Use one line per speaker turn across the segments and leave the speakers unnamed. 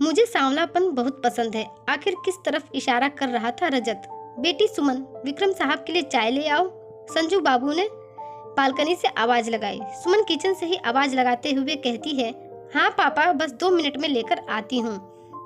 मुझे सांवलापन बहुत पसंद है। आखिर किस तरफ इशारा कर रहा था रजत? बेटी सुमन, विक्रम साहब के लिए चाय ले आओ, संजू बाबू ने बालकनी से आवाज लगाई। सुमन किचन से ही आवाज लगाते हुए कहती है, हाँ पापा, बस 2 मिनट में लेकर आती हूँ।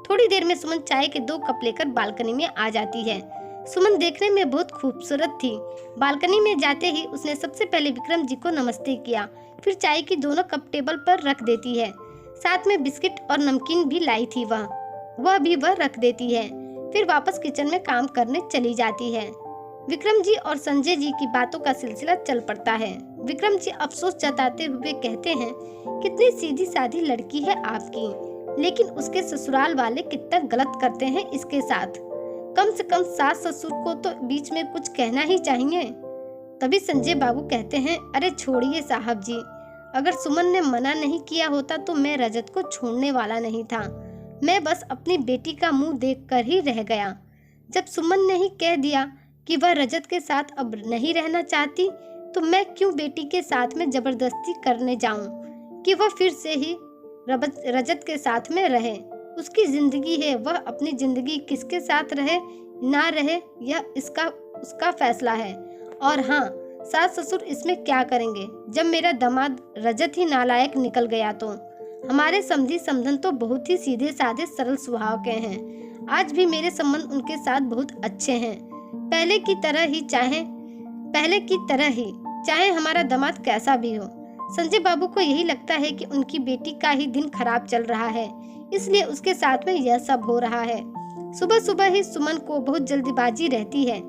थोड़ी देर में सुमन चाय के 2 कप लेकर बालकनी में आ जाती है। सुमन देखने में बहुत खूबसूरत थी। बालकनी में जाते ही उसने सबसे पहले विक्रम जी को नमस्ते किया, फिर चाय की दोनों कप टेबल पर रख देती है। साथ में बिस्किट और नमकीन भी लाई थी वह भी रख देती है। फिर वापस किचन में काम करने चली जाती है। विक्रम जी और संजय जी की बातों का सिलसिला चल पड़ता है। विक्रम जी अफसोस जताते हुए कहते हैं, कितनी सीधी सादी लड़की है आपकी, लेकिन उसके ससुराल वाले कितना गलत करते हैं इसके साथ। कम से कम सास ससुर को तो बीच में कुछ कहना ही चाहिए। तभी संजय बाबू कहते हैं, अरे छोड़िए साहब जी, अगर सुमन ने मना नहीं किया होता तो मैं रजत को छोड़ने वाला नहीं था। मैं बस अपनी बेटी का मुंह देखकर ही रह गया। जब सुमन ने ही कह दिया कि वह रजत के साथ अब नहीं रहना चाहती, तो मैं क्यों बेटी के साथ में जबरदस्ती करने जाऊं कि वह फिर से ही रजत के साथ में रहे। उसकी जिंदगी है, वह अपनी जिंदगी किसके साथ रहे ना रहे यह उसका फैसला है। और हाँ, सास ससुर इसमें क्या करेंगे जब मेरा दामाद रजत ही नालायक निकल गया तो। हमारे समधी समधन तो बहुत ही सीधे साधे सरल स्वभाव के हैं। आज भी मेरे संबंध उनके साथ बहुत अच्छे हैं, पहले की तरह ही, चाहे हमारा दामाद कैसा भी हो। संजय बाबू को यही लगता है कि उनकी बेटी का ही दिन खराब चल रहा है, इसलिए उसके साथ में यह सब हो रहा है। सुबह सुबह ही सुमन को बहुत जल्दीबाजी रहती है।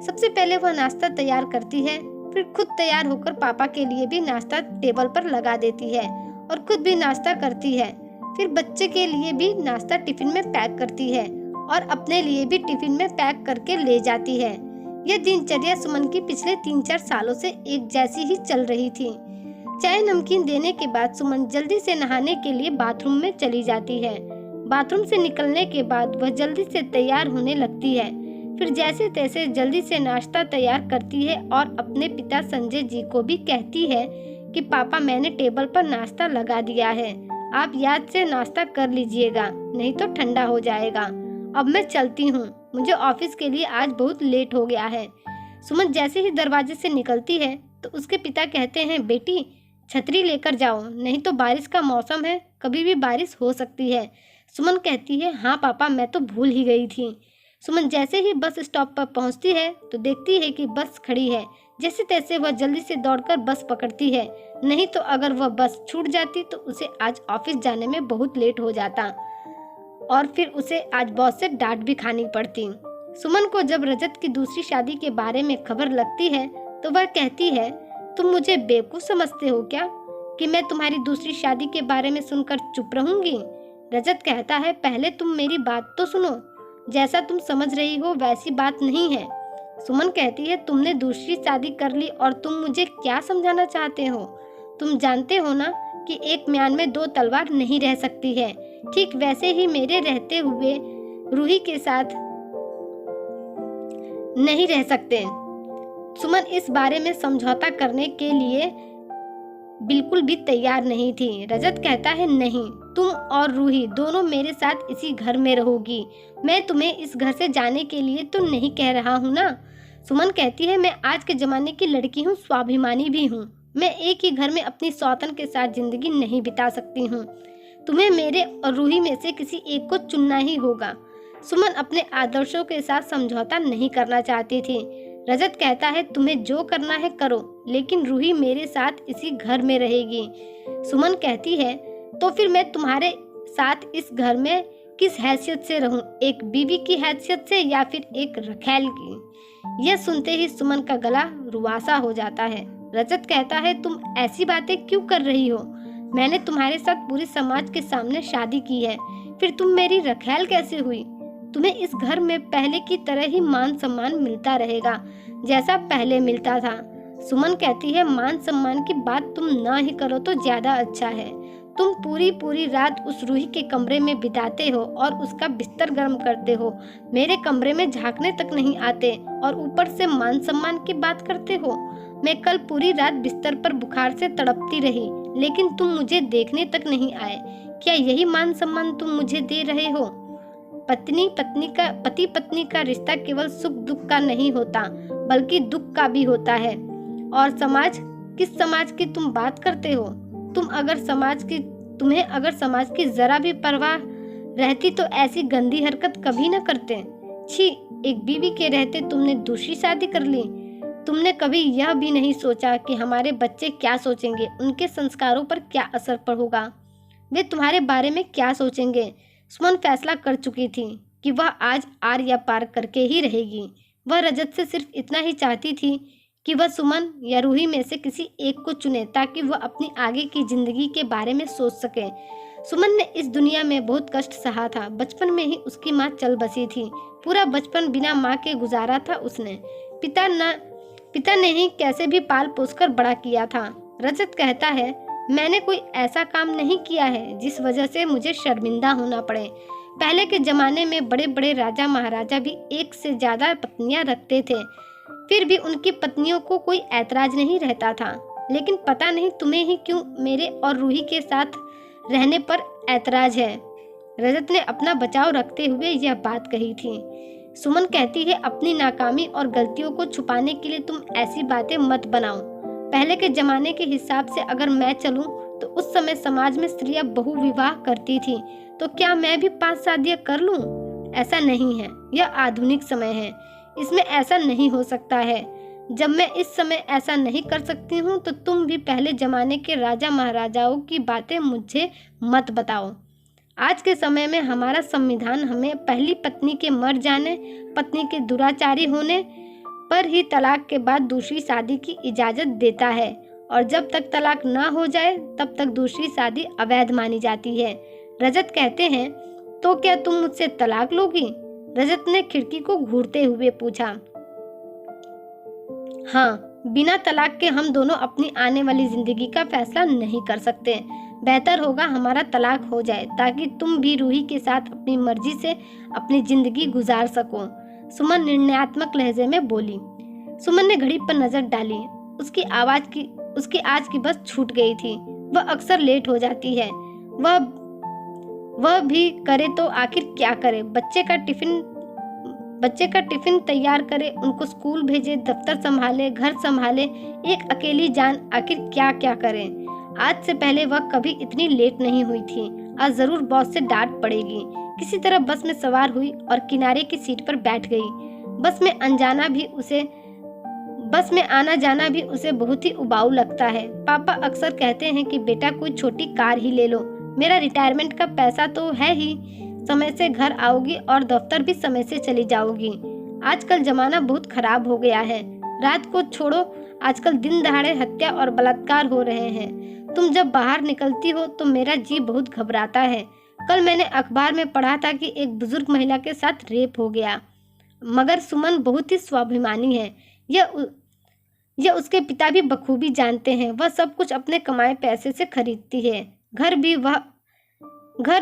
सबसे पहले वह नाश्ता तैयार करती है, फिर खुद तैयार होकर पापा के लिए भी नाश्ता टेबल पर लगा देती है और खुद भी नाश्ता करती है। फिर बच्चे के लिए भी नाश्ता टिफिन में पैक करती है और अपने लिए भी टिफिन में पैक करके ले जाती है। यह दिनचर्या सुमन की पिछले 3-4 सालों से एक जैसी ही चल रही थी। चाय नमकीन देने के बाद सुमन जल्दी से नहाने के लिए बाथरूम में चली जाती है। बाथरूम से निकलने के बाद वह जल्दी से तैयार होने लगती है। फिर जैसे तैसे जल्दी से नाश्ता तैयार करती है और अपने पिता संजय जी को भी कहती है कि पापा, मैंने टेबल पर नाश्ता लगा दिया है, आप याद से नाश्ता कर लीजिएगा, नहीं तो ठंडा हो जाएगा। अब मैं चलती हूँ, मुझे ऑफिस के लिए आज बहुत लेट हो गया है। सुमन जैसे ही दरवाजे से निकलती है तो उसके पिता कहते हैं, बेटी छतरी लेकर जाओ, नहीं तो बारिश का मौसम है, कभी भी बारिश हो सकती है। सुमन कहती है, हाँ पापा, मैं तो भूल ही गई थी। सुमन जैसे ही बस स्टॉप पर पहुंचती है तो देखती है कि बस खड़ी है। जैसे तैसे वह जल्दी से दौड़कर बस पकड़ती है, नहीं तो अगर वह बस छूट जाती तो उसे आज ऑफिस जाने में बहुत लेट हो जाता और फिर उसे आज बॉस से डांट भी खानी पड़ती। सुमन को जब रजत की दूसरी शादी के बारे में खबर लगती है तो वह कहती है, तुम मुझे बेवकूफ समझते हो क्या कि मैं तुम्हारी दूसरी शादी के बारे में सुनकर चुप रहूंगी? रजत कहता है, पहले तुम मेरी बात तो सुनो, जैसा तुम समझ रही हो वैसी बात नहीं है। सुमन कहती है, तुमने दूसरी शादी कर ली और तुम मुझे क्या समझाना चाहते हो? तुम जानते हो ना कि एक म्यान में 2 तलवार नहीं रह सकती है। ठीक वैसे ही मेरे रहते हुए रूही के साथ नहीं रह सकते। सुमन इस बारे में समझौता करने के लिए बिल्कुल भी तैयार नहीं थी। रजत कहता है, नहीं, तुम और रूही दोनों मेरे साथ इसी घर में रहोगी। मैं तुम्हें इस घर से जाने के लिए तो नहीं कह रहा हूँ ना। सुमन कहती है, मैं आज के जमाने की लड़की हूँ, स्वाभिमानी भी हूँ। मैं एक ही घर में अपनी सौतन के साथ जिंदगी नहीं बिता सकती हूँ। तुम्हें मेरे और रूही में से किसी एक को चुनना ही होगा। सुमन अपने आदर्शों के साथ समझौता नहीं करना चाहती थी। रजत कहता है, तुम्हें जो करना है करो, लेकिन रूही मेरे साथ इसी घर में रहेगी। सुमन कहती है, तो फिर मैं तुम्हारे साथ इस घर में किस हैसियत से रहूं, एक बीवी की हैसियत से या फिर एक रखैल की? यह सुनते ही सुमन का गला रुआसा हो जाता है। रजत कहता है, तुम ऐसी बातें क्यों कर रही हो? मैंने तुम्हारे साथ पूरे समाज के सामने शादी की है, फिर तुम मेरी रखैल कैसे हुई? तुम्हें इस घर में पहले की तरह ही मान सम्मान मिलता रहेगा जैसा पहले मिलता था। सुमन कहती है, मान सम्मान की बात तुम ना ही करो तो ज्यादा अच्छा है। तुम पूरी रात उस रूही के कमरे में बिताते हो और उसका बिस्तर गर्म करते हो, मेरे कमरे में झांकने तक नहीं आते और ऊपर से मान सम्मान की बात करते हो। मैं कल पूरी रात बिस्तर पर बुखार से तड़पती रही, लेकिन तुम मुझे देखने तक नहीं आए। क्या यही मान सम्मान तुम मुझे दे रहे हो? पति पत्नी का रिश्ता केवल सुख दुख का नहीं होता, बल्कि दुख का भी होता है। और समाज, किस समाज की तुम बात करते हो? तुम्हें अगर समाज की जरा भी परवाह रहती तो ऐसी गंदी हरकत कभी न करते। छी, एक बीवी के रहते तुमने दूसरी शादी कर ली। तुमने कभी यह भी नहीं सोचा कि हमारे बच्चे क्या सोचेंगे, उनके संस्कारों पर क्या असर होगा, वे तुम्हारे बारे में क्या सोचेंगे। सुमन फैसला कर चुकी थी कि वह आज आर या पार करके ही रहेगी। वह रजत से सिर्फ इतना ही चाहती थी कि वह सुमन या रूही में से किसी एक को चुने, ताकि वह अपनी आगे की जिंदगी के बारे में सोच सके। सुमन ने इस दुनिया में बहुत कष्ट सहा था। बचपन में ही उसकी माँ चल बसी थी। पूरा बचपन बिना माँ के गुजारा था उसने। पिता ने ही कैसे भी पाल पोस कर बड़ा किया था। रजत कहता है, मैंने कोई ऐसा काम नहीं किया है जिस वजह से मुझे शर्मिंदा होना पड़े। पहले के जमाने में बड़े बड़े राजा महाराजा भी एक से ज्यादा पत्नियां रखते थे, फिर भी उनकी पत्नियों को कोई ऐतराज नहीं रहता था। लेकिन पता नहीं तुम्हें ही क्यों मेरे और रूही के साथ रहने पर ऐतराज है। रजत ने अपना बचाव रखते हुए यह बात कही थी। सुमन कहती है, अपनी नाकामी और गलतियों को छुपाने के लिए तुम ऐसी बातें मत बनाओ। पहले के जमाने के हिसाब से अगर मैं चलूं तो उस समय समाज में स्त्रियां बहु विवाह करती थी, तो क्या मैं भी 5 शादियां कर लूं? ऐसा नहीं है, यह आधुनिक समय है, इसमें ऐसा नहीं हो सकता है। जब मैं इस समय ऐसा नहीं कर सकती हूँ तो तुम भी पहले जमाने के राजा महाराजाओं की बातें मुझे मत बताओ। आज के समय में हमारा संविधान हमें पहली पत्नी के मर जाने, पत्नी के दुराचारी होने पर ही तलाक के बाद दूसरी शादी की इजाजत देता है, और जब तक तलाक ना हो जाए तब तक दूसरी शादी अवैध मानी जाती है। रजत कहते हैं, तो क्या तुम मुझसे तलाक लोगी? रजत ने खिड़की को घूरते हुए पूछा। हाँ, बिना तलाक के हम दोनों अपनी आने वाली जिंदगी का फैसला नहीं कर सकते। बेहतर होगा हमारा तलाक हो जाए, ताकि तुम भी रूही के साथ अपनी मर्जी से अपनी जिंदगी गुजार सको, सुमन निर्णयात्मक लहजे में बोली। सुमन ने घड़ी पर नजर डाली। उसकी आज की बस छूट गई थी। वह अक्सर लेट हो जाती है। वह भी करे तो आखिर क्या करे? बच्चे का टिफिन तैयार करे, उनको स्कूल भेजे, दफ्तर संभाले, घर संभाले, एक अकेली जान आखिर क्या क्या करे। आज से पहले वह कभी इतनी लेट नहीं हुई थी। आज जरूर बॉस से डांट पड़ेगी। किसी तरह बस में सवार हुई और किनारे की सीट पर बैठ गई। बस में आना जाना भी उसे बहुत ही उबाऊ लगता है। पापा अक्सर कहते हैं कि बेटा कोई छोटी कार ही ले लो, मेरा रिटायरमेंट का पैसा तो है ही, समय से घर आओगी और दफ्तर भी समय से चली जाओगी। आजकल जमाना बहुत खराब हो गया है। रात को छोड़ो, आजकल दिन दहाड़े हत्या और बलात्कार हो रहे हैं। तुम जब बाहर निकलती हो तो मेरा जी बहुत घबराता है। कल मैंने अखबार में पढ़ा था कि एक बुजुर्ग महिला के साथ रेप हो गया। मगर सुमन बहुत ही स्वाभिमानी है। यह उसके पिता भी बखूबी जानते हैं। वह सब कुछ अपने कमाए पैसे से खरीदती है। घर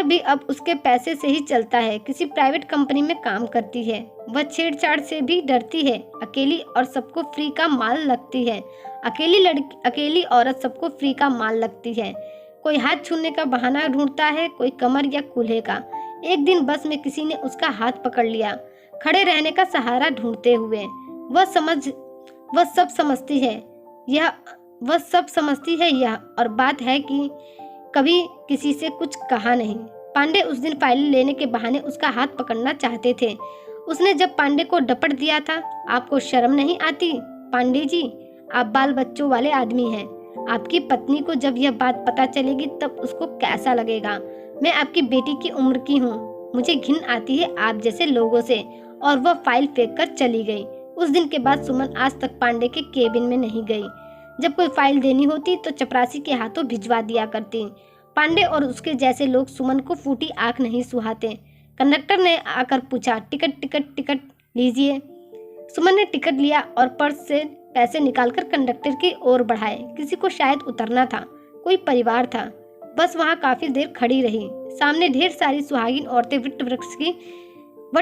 भी अब उसके पैसे से ही चलता है। किसी प्राइवेट कंपनी में काम करती है। वह छेड़छाड़ से भी डरती है। अकेली और सबको फ्री का माल लगती है। अकेली औरत सबको फ्री का माल लगती है। कोई हाथ छूने का बहाना ढूंढता है, कोई कमर या कूल्हे का। एक दिन बस में किसी ने उसका हाथ पकड़ लिया, खड़े रहने का सहारा ढूंढते हुए। वह सब समझती है यह, और बात है कि कभी किसी से कुछ कहा नहीं। पांडे उस दिन फाइल लेने के बहाने उसका हाथ पकड़ना चाहते थे। उसने जब पांडे को डपट दिया था, आपको शर्म नहीं आती? पांडे जी, आप बाल बच्चों वाले आदमी हैं। आपकी पत्नी को जब यह बात पता चलेगी तब उसको कैसा लगेगा? मैं आपकी बेटी की उम्र की हूँ, मुझे घिन आती है आप जैसे लोगों से। और वह फाइल फेंक कर चली गई। उस दिन के बाद सुमन आज तक पांडे के केबिन में नहीं गई। जब कोई फाइल देनी होती तो चपरासी के हाथों भिजवा दिया करती। पांडे और उसके जैसे लोग सुमन को फूटी आंख नहीं सुहाते। कंडक्टर ने आकर पूछा, टिकट लीजिए। सुमन ने टिकट लिया और पर्स से पैसे निकालकर कंडक्टर की ओर बढ़ाए। किसी को शायद उतरना था, कोई परिवार था। बस वहाँ काफी देर खड़ी रही। सामने ढेर सारी सुहागिन औरतें वट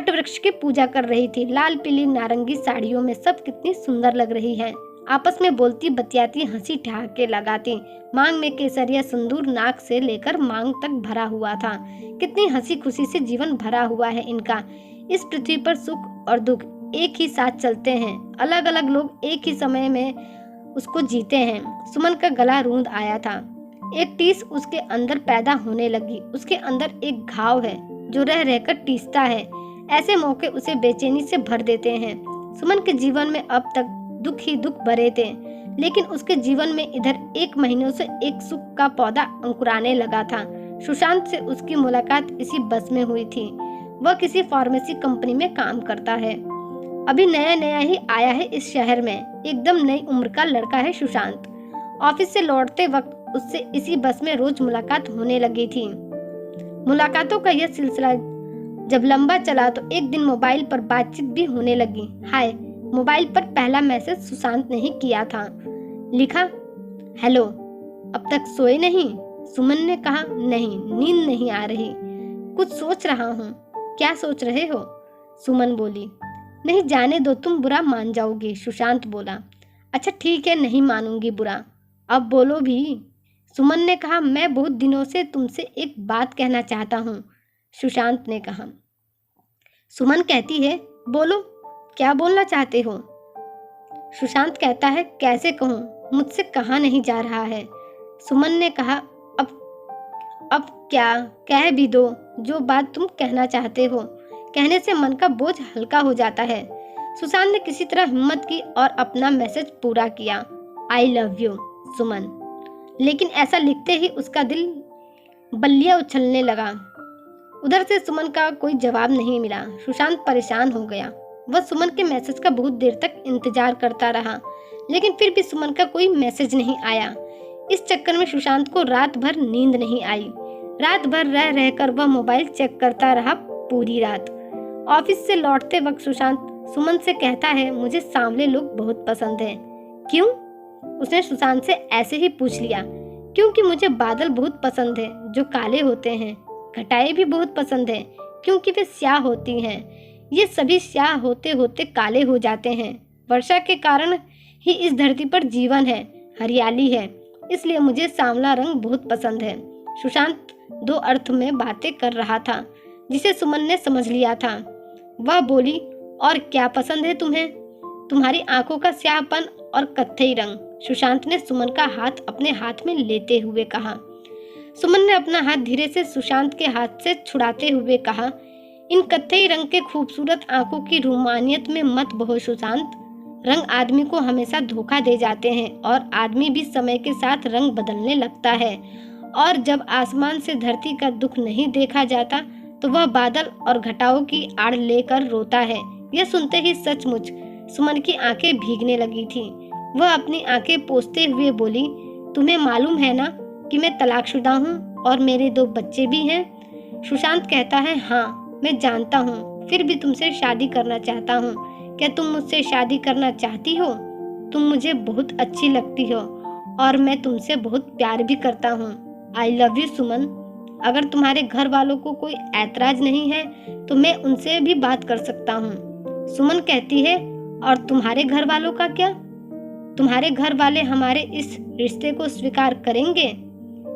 वृक्ष की पूजा कर रही थी। लाल पीली नारंगी साड़ियों में सब कितनी सुंदर लग रही हैं। आपस में बोलती बतियाती, हंसी ठहाके लगाती। मांग में केसरिया सिंदूर नाक से लेकर मांग तक भरा हुआ था। कितनी हंसी खुशी से जीवन भरा हुआ है इनका। इस पृथ्वी पर सुख और दुख एक ही साथ चलते हैं। अलग अलग लोग एक ही समय में उसको जीते हैं। सुमन का गला रूंध आया था। एक टीस उसके अंदर पैदा होने लगी। उसके अंदर एक घाव है जो रह रहकर टीसता है। ऐसे मौके उसे बेचैनी से भर देते हैं। सुमन के जीवन में अब तक दुख ही दुख भरे थे, लेकिन उसके जीवन में इधर 1 महीनों से एक सुख का पौधा अंकुराने लगा था। सुशांत से उसकी मुलाकात इसी बस में हुई थी। वह किसी फार्मेसी कंपनी में काम करता है। अभी नया नया ही आया है इस शहर में। एकदम नई उम्र का लड़का है सुशांत। ऑफिस से लौटते वक्त उससे इसी बस में रोज मुलाकात होने लगी थी। मुलाकातों का यह सिलसिला जब लंबा चला तो एक दिन मोबाइल पर बातचीत भी होने लगी। हाय। मोबाइल पर पहला मैसेज सुशांत ने ही किया था। लिखा, हेलो, अब तक सोए नहीं? सुमन ने कहा, नहीं, नींद नहीं आ रही, कुछ सोच रहा हूँ। क्या सोच रहे हो? सुमन बोली। नहीं, जाने दो, तुम बुरा मान जाओगी। सुशांत बोला। अच्छा ठीक है, नहीं मानूंगी बुरा, अब बोलो भी। सुमन ने कहा, मैं बहुत दिनों से तुमसे एक बात कहना चाहता हूँ। सुशांत ने कहा। सुमन कहती है, बोलो, क्या बोलना चाहते हो? सुशांत कहता है, कैसे कहूँ, मुझसे कहा नहीं जा रहा है। सुमन ने कहा, अब क्या, कह भी दो जो बात तुम कहना चाहते हो। कहने से मन का बोझ हल्का हो जाता है। सुशांत ने किसी तरह हिम्मत की और अपना मैसेज पूरा किया, आई लव यू सुमन। लेकिन ऐसा लिखते ही उसका दिल बल्लियां उछलने लगा। उधर से सुमन का कोई जवाब नहीं मिला। सुशांत परेशान हो गया। वह सुमन के मैसेज का बहुत देर तक इंतजार करता रहा, लेकिन फिर भी सुमन का कोई मैसेज नहीं आया। इस चक्कर में सुशांत को रात भर नींद नहीं आई। रात भर रह रहकर वह मोबाइल चेक करता रहा पूरी रात। ऑफिस से लौटते वक्त सुशांत सुमन से कहता है, मुझे सांवले लोग बहुत पसंद हैं। क्यों? उसने सुशांत से ऐसे ही पूछ लिया। क्योंकि मुझे बादल बहुत पसंद है जो काले होते हैं। घटाएं भी बहुत पसंद है क्योंकि वे स्याह होती हैं। ये सभी स्याह होते होते काले हो जाते हैं। वर्षा के कारण ही इस धरती पर जीवन है, हरियाली है, इसलिए मुझे सांवला रंग बहुत पसंद है। सुशांत 2 अर्थ में बातें कर रहा था जिसे सुमन ने समझ लिया था। वह बोली, और क्या पसंद है तुम्हें? तुम्हारी आंखों का स्याहपन और कत्थई रंग। सुशांत ने सुमन का हाथ अपने हाथ में लेते हुए कहा। सुमन ने अपना हाथ धीरे से सुशांत के हाथ से छुड़ाते हुए कहा, इन कत्थई रंग के खूबसूरत आंखों की रूमानियत में मत बहो सुशांत। रंग आदमी को हमेशा धोखा दे जाते हैं और आदमी भी समय के साथ रंग बदलने लगता है। और जब आसमान से धरती का दुख नहीं देखा जाता तो वह बादल और घटाओं की आड़ लेकर रोता है। यह सुनते ही सचमुच सुमन की आंखें भीगने लगी थी। वह अपनी आंखें पोंछते हुए बोली, तुम्हें मालूम है ना कि मैं तलाकशुदा हूँ और मेरे 2 बच्चे भी हैं। सुशांत कहता है, हाँ मैं जानता हूँ, फिर भी तुमसे शादी करना चाहता हूँ। क्या तुम मुझसे शादी करना चाहती हो? तुम मुझे बहुत अच्छी लगती हो और मैं तुमसे बहुत प्यार भी करता हूँ। आई लव यू सुमन। अगर तुम्हारे घर वालों को कोई ऐतराज नहीं है तो मैं उनसे भी बात कर सकता हूँ। सुमन कहती है, और तुम्हारे घर वालों का क्या? तुम्हारे घर वाले हमारे इस रिश्ते को स्वीकार करेंगे?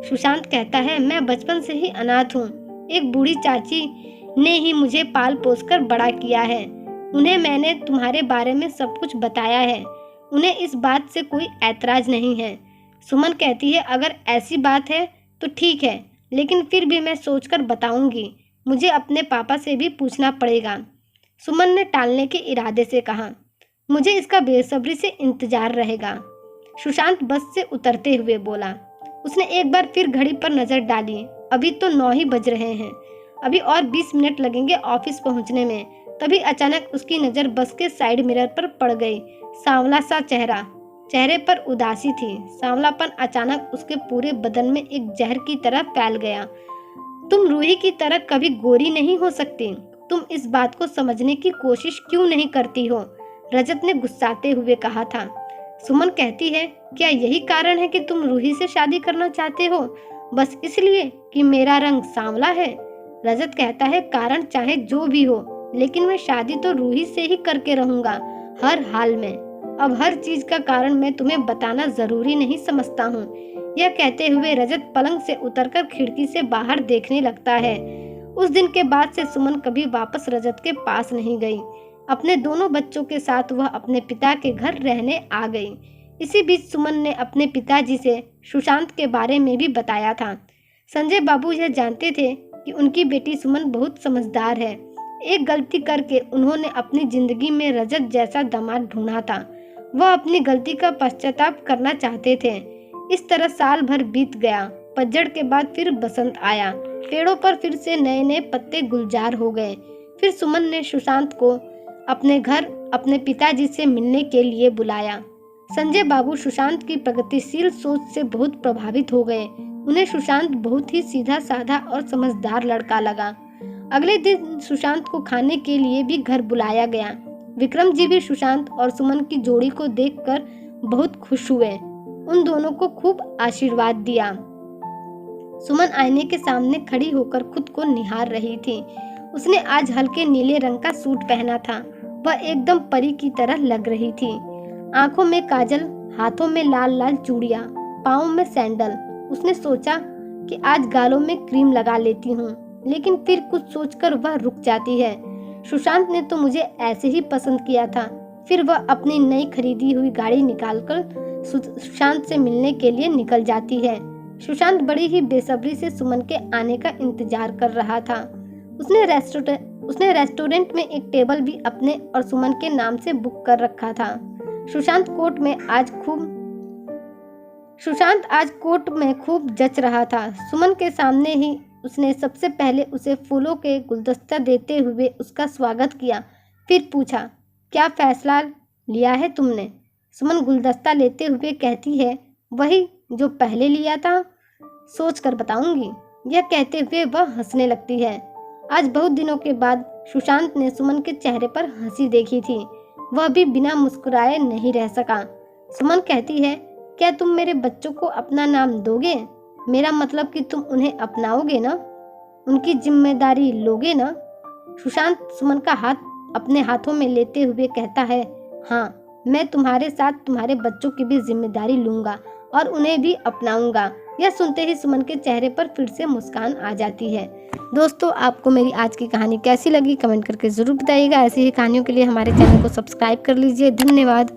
सुशांत कहता है, मैं बचपन से ही अनाथ हूँ। एक बूढ़ी चाची ने ही मुझे पाल पोस कर बड़ा किया है। उन्हें मैंने तुम्हारे बारे में सब कुछ बताया है। उन्हें इस बात से कोई ऐतराज नहीं है। सुमन कहती है, अगर ऐसी बात है तो ठीक है, लेकिन फिर भी मैं सोचकर बताऊंगी। मुझे अपने पापा से भी पूछना पड़ेगा। सुमन ने टालने के इरादे से कहा, मुझे इसका बेसब्री से इंतजार रहेगा। सुशांत बस से उतरते हुए बोला। उसने एक बार फिर घड़ी पर नजर डाली। अभी तो 9 ही बज रहे हैं, अभी और 20 मिनट लगेंगे ऑफिस पहुंचने में। तभी अचानक उसकी नजर बस के साइड मिरर पर पड़ गई। सांवला सा चेहरा, चेहरे पर उदासी थी। सांवलापन अचानक उसके पूरे बदन में एक जहर की तरह फैल गया। तुम रूही की तरह कभी गोरी नहीं हो सकती। तुम इस बात को समझने की कोशिश क्यों नहीं करती हो? रजत ने गुस्साते हुए कहा था। सुमन कहती है, क्या यही कारण है कि तुम रूही से शादी करना चाहते हो? बस इसलिए कि मेरा रंग सांवला है? रजत कहता है, कारण चाहे जो भी हो, लेकिन मैं शादी तो रूही से ही करके रहूंगा, हर हाल में। अब हर चीज का कारण मैं तुम्हें बताना जरूरी नहीं समझता हूँ। यह कहते हुए रजत पलंग से उतरकर खिड़की से बाहर देखने लगता है। उस दिन के बाद से सुमन कभी वापस रजत के पास नहीं गई। अपने दोनों बच्चों के साथ वह अपने पिता के घर रहने आ गई। इसी बीच सुमन ने अपने पिताजी से सुशांत के बारे में भी बताया था। संजय बाबू यह जानते थे कि उनकी बेटी सुमन बहुत समझदार है। एक गलती करके उन्होंने अपनी जिंदगी में रजत जैसा दामाद ढूंढा था। वह अपनी गलती का पश्चाताप करना चाहते थे। इस तरह साल भर बीत गया। पतझड़ के बाद फिर बसंत आया। पेड़ों पर फिर से नए नए पत्ते गुलजार हो गए। फिर सुमन ने सुशांत को अपने घर अपने पिताजी से मिलने के लिए बुलाया। संजय बाबू सुशांत की प्रगतिशील सोच से बहुत प्रभावित हो गए। उन्हें सुशांत बहुत ही सीधा साधा और समझदार लड़का लगा। अगले दिन सुशांत को खाने के लिए भी घर बुलाया गया। विक्रम जी भी सुशांत और सुमन की जोड़ी को देखकर बहुत खुश हुए। उन दोनों को खूब आशीर्वाद दिया। सुमन आईने के सामने खड़ी होकर खुद को निहार रही थी। उसने आज हल्के नीले रंग का सूट पहना था। वह एकदम परी की तरह लग रही थी। आंखों में काजल, हाथों में लाल लाल चूड़ियां, पाँव में सैंडल। उसने सोचा कि आज गालों में क्रीम लगा लेती हूँ, लेकिन फिर कुछ सोचकर वह रुक जाती है। सुशांत ने तो मुझे ऐसे ही पसंद किया था। फिर वह अपनी नई खरीदी हुई गाड़ी निकालकर सुशांत से मिलने के लिए निकल जाती है। सुशांत बड़ी ही बेसब्री से सुमन के आने का इंतजार कर रहा था। उसने रेस्टोरेंट में एक टेबल भी अपने और सुमन के नाम से बुक कर रखा था। सुशांत आज कोट में खूब जच रहा था। सुमन के सामने ही उसने सबसे पहले उसे फूलों के गुलदस्ता देते हुए उसका स्वागत किया। फिर पूछा, क्या फैसला लिया है तुमने? सुमन गुलदस्ता लेते हुए कहती है, वही जो पहले लिया था, सोच कर बताऊंगी। यह कहते हुए वह हंसने लगती है। आज बहुत दिनों के बाद सुशांत ने सुमन के चेहरे पर हंसी देखी थी। वह भी बिना मुस्कुराए नहीं रह सका। सुमन कहती है, क्या तुम मेरे बच्चों को अपना नाम दोगे? मेरा मतलब कि तुम उन्हें अपनाओगे ना, उनकी जिम्मेदारी लोगे ना? सुशांत सुमन का हाथ अपने हाथों में लेते हुए कहता है, हाँ, मैं तुम्हारे साथ तुम्हारे बच्चों की भी जिम्मेदारी लूंगा और उन्हें भी अपनाऊंगा। यह सुनते ही सुमन के चेहरे पर फिर से मुस्कान आ जाती है। दोस्तों, आपको मेरी आज की कहानी कैसी लगी कमेंट करके ज़रूर बताइएगा। ऐसी ही कहानियों के लिए हमारे चैनल को सब्सक्राइब कर लीजिए। धन्यवाद।